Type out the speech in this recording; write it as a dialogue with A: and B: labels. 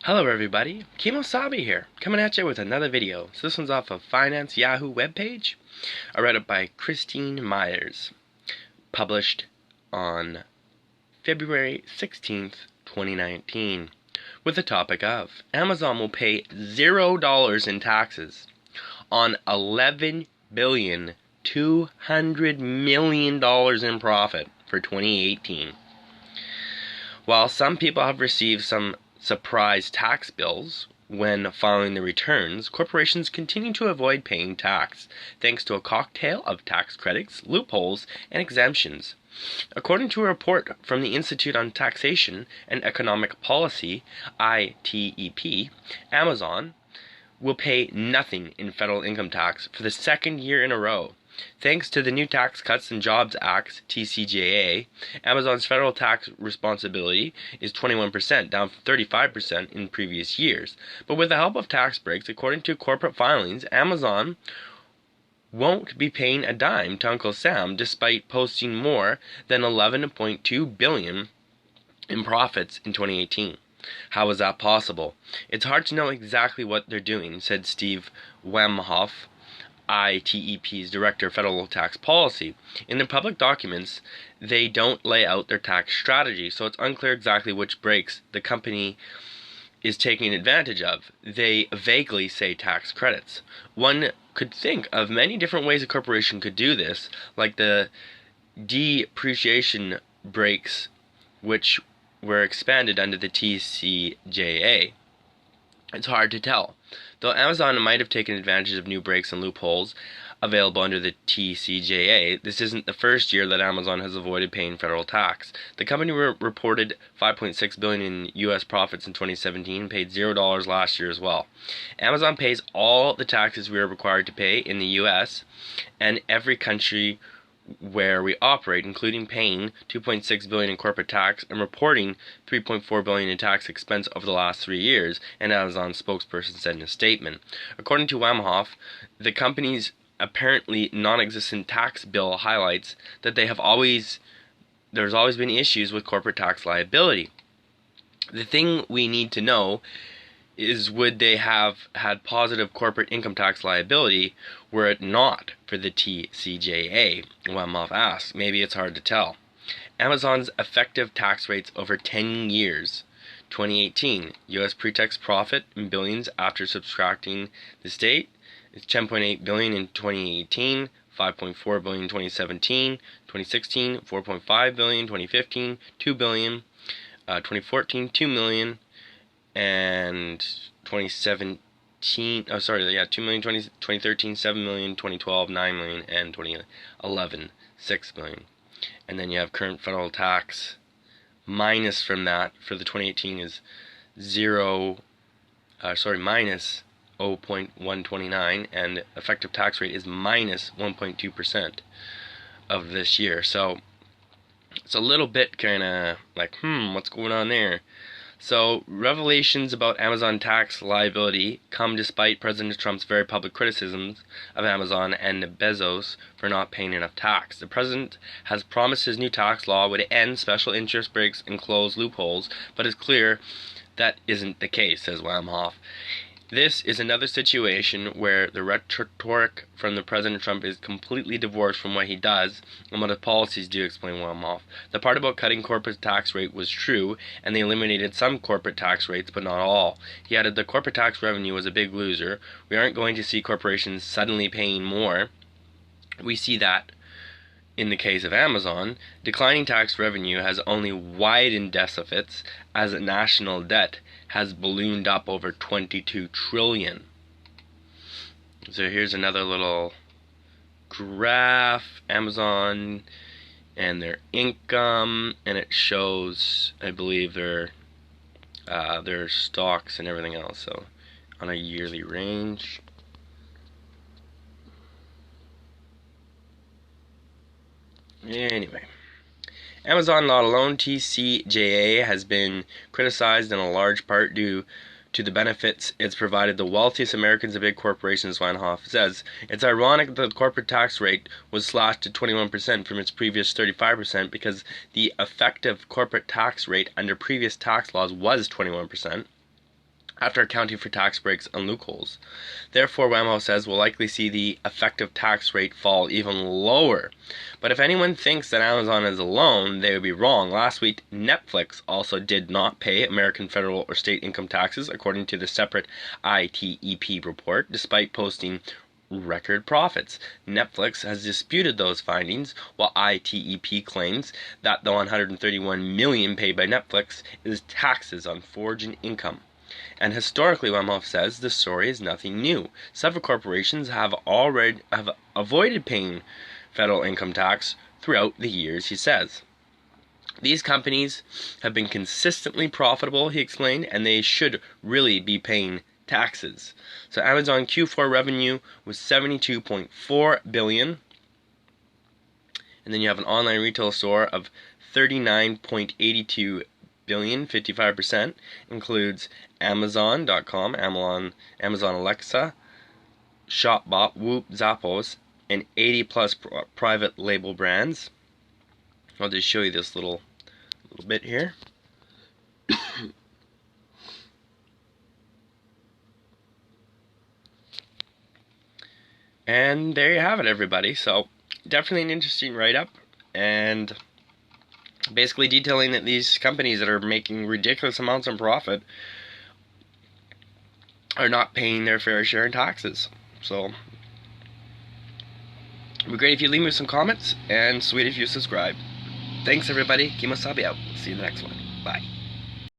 A: Hello everybody, Kemo Sabi here, coming at you with another video. So this one's off of offinance.Yahoo webpage. I read it by Kristin Myers, published on February 16th, 2019, with the topic of Amazon will pay $0 in taxes on $11,200,000,000 in profit for 2018. While some people have received some surprise tax bills when filing their returns, corporations continue to avoid paying tax thanks to a cocktail of tax credits, loopholes, and exemptions. According to a report from the Institute on Taxation and Economic Policy, ITEP, Amazon will pay nothing in federal income tax for the second year in a row. Thanks to the new Tax Cuts and Jobs Act, TCJA, Amazon's federal tax responsibility is 21%, down from 35% in previous years. But with the help of tax breaks, according to corporate filings, Amazon won't be paying a dime to Uncle Sam despite posting more than $11.2 billion in profits in 2018. How is that possible? It's hard to know exactly what they're doing, said Steve Wemhoff, ITEP's Director of Federal Tax Policy. In their public documents, they don't lay out their tax strategy, so it's unclear exactly which breaks the company is taking advantage of. They vaguely say tax credits. One could think of many different ways a corporation could do this, like the depreciation breaks, which were expanded under the TCJA. It's hard to tell. Though Amazon might have taken advantage of new breaks and loopholes available under the TCJA, this isn't the first year that Amazon has avoided paying federal tax. The company reported $5.6 billion in U.S. profits in 2017 and paid $0 last year as well. Amazon pays all the taxes we are required to pay in the U.S. and every country where we operate, including paying $2.6 billion in corporate tax and reporting $3.4 billion in tax expense over the last 3 years, an Amazon spokesperson said in a statement. According to Wemhoff, the company's apparently non-existent tax bill highlights that there's always been issues with corporate tax liability. The thing we need to know is, would they have had positive corporate income tax liability were it not for the TCJA? Wemhoff asked. Maybe it's hard to tell. Amazon's effective tax rates over 10 years. 2018, U.S. pre-tax profit in billions after subtracting the state is $10.8 billion in 2018, $5.4 billion in 2017, 2016, $4.5 billion, 2015, $2 billion, 2014, $2 million, and 2017, 2 million, 2013, 7 million, 2012, 9 million, and 2011, 6 million. And then you have current federal tax minus from that for the 2018 is minus 0.129, and effective tax rate is minus 1.2% of this year. So it's a little bit kind of like, what's going on there? So, revelations about Amazon tax liability come despite President Trump's very public criticisms of Amazon and Bezos for not paying enough tax. The president has promised his new tax law would end special interest breaks and close loopholes, but it's clear that isn't the case, says Wemhoff. This is another situation where the rhetoric from the President Trump is completely divorced from what he does and what his policies do, explain Wemhoff. The part about cutting corporate tax rate was true, and they eliminated some corporate tax rates, but not all. He added the corporate tax revenue was a big loser. We aren't going to see corporations suddenly paying more. We see that in the case of Amazon. Declining tax revenue has only widened deficits as national debt has ballooned up over $22 trillion. So here's another little graph, Amazon and their income, and it shows, I believe, their stocks and everything else. So on a yearly range. Anyway, Amazon not alone, TCJA has been criticized in a large part due to the benefits it's provided the wealthiest Americans and big corporations, Wemhoff says. It's ironic that the corporate tax rate was slashed to 21% from its previous 35% because the effective corporate tax rate under previous tax laws was 21%. after accounting for tax breaks and loopholes. Therefore, Whammo says we'll likely see the effective tax rate fall even lower. But if anyone thinks that Amazon is alone, they would be wrong. Last week, Netflix also did not pay American federal or state income taxes, according to the separate ITEP report, despite posting record profits. Netflix has disputed those findings, while ITEP claims that the $131 million paid by Netflix is taxes on foreign income. And historically, Wemhoff says the story is nothing new. Several corporations have avoided paying federal income tax throughout the years, he says. These companies have been consistently profitable, he explained, and they should really be paying taxes. So Amazon Q4 revenue was $72.4 billion. And then you have an online retail store of $39.82 billion, 55%, includes Amazon.com, Amazon Alexa, Shopbot, Whoop, Zappos, and 80 plus private label brands. I'll just show you this little bit here. And there you have it, everybody. So definitely an interesting write-up, and basically detailing that these companies that are making ridiculous amounts of profit are not paying their fair share in taxes. So it'd be great if you leave me some comments, and sweet if you subscribe. Thanks, everybody. Kemo, Sabi out. See you in the next one. Bye.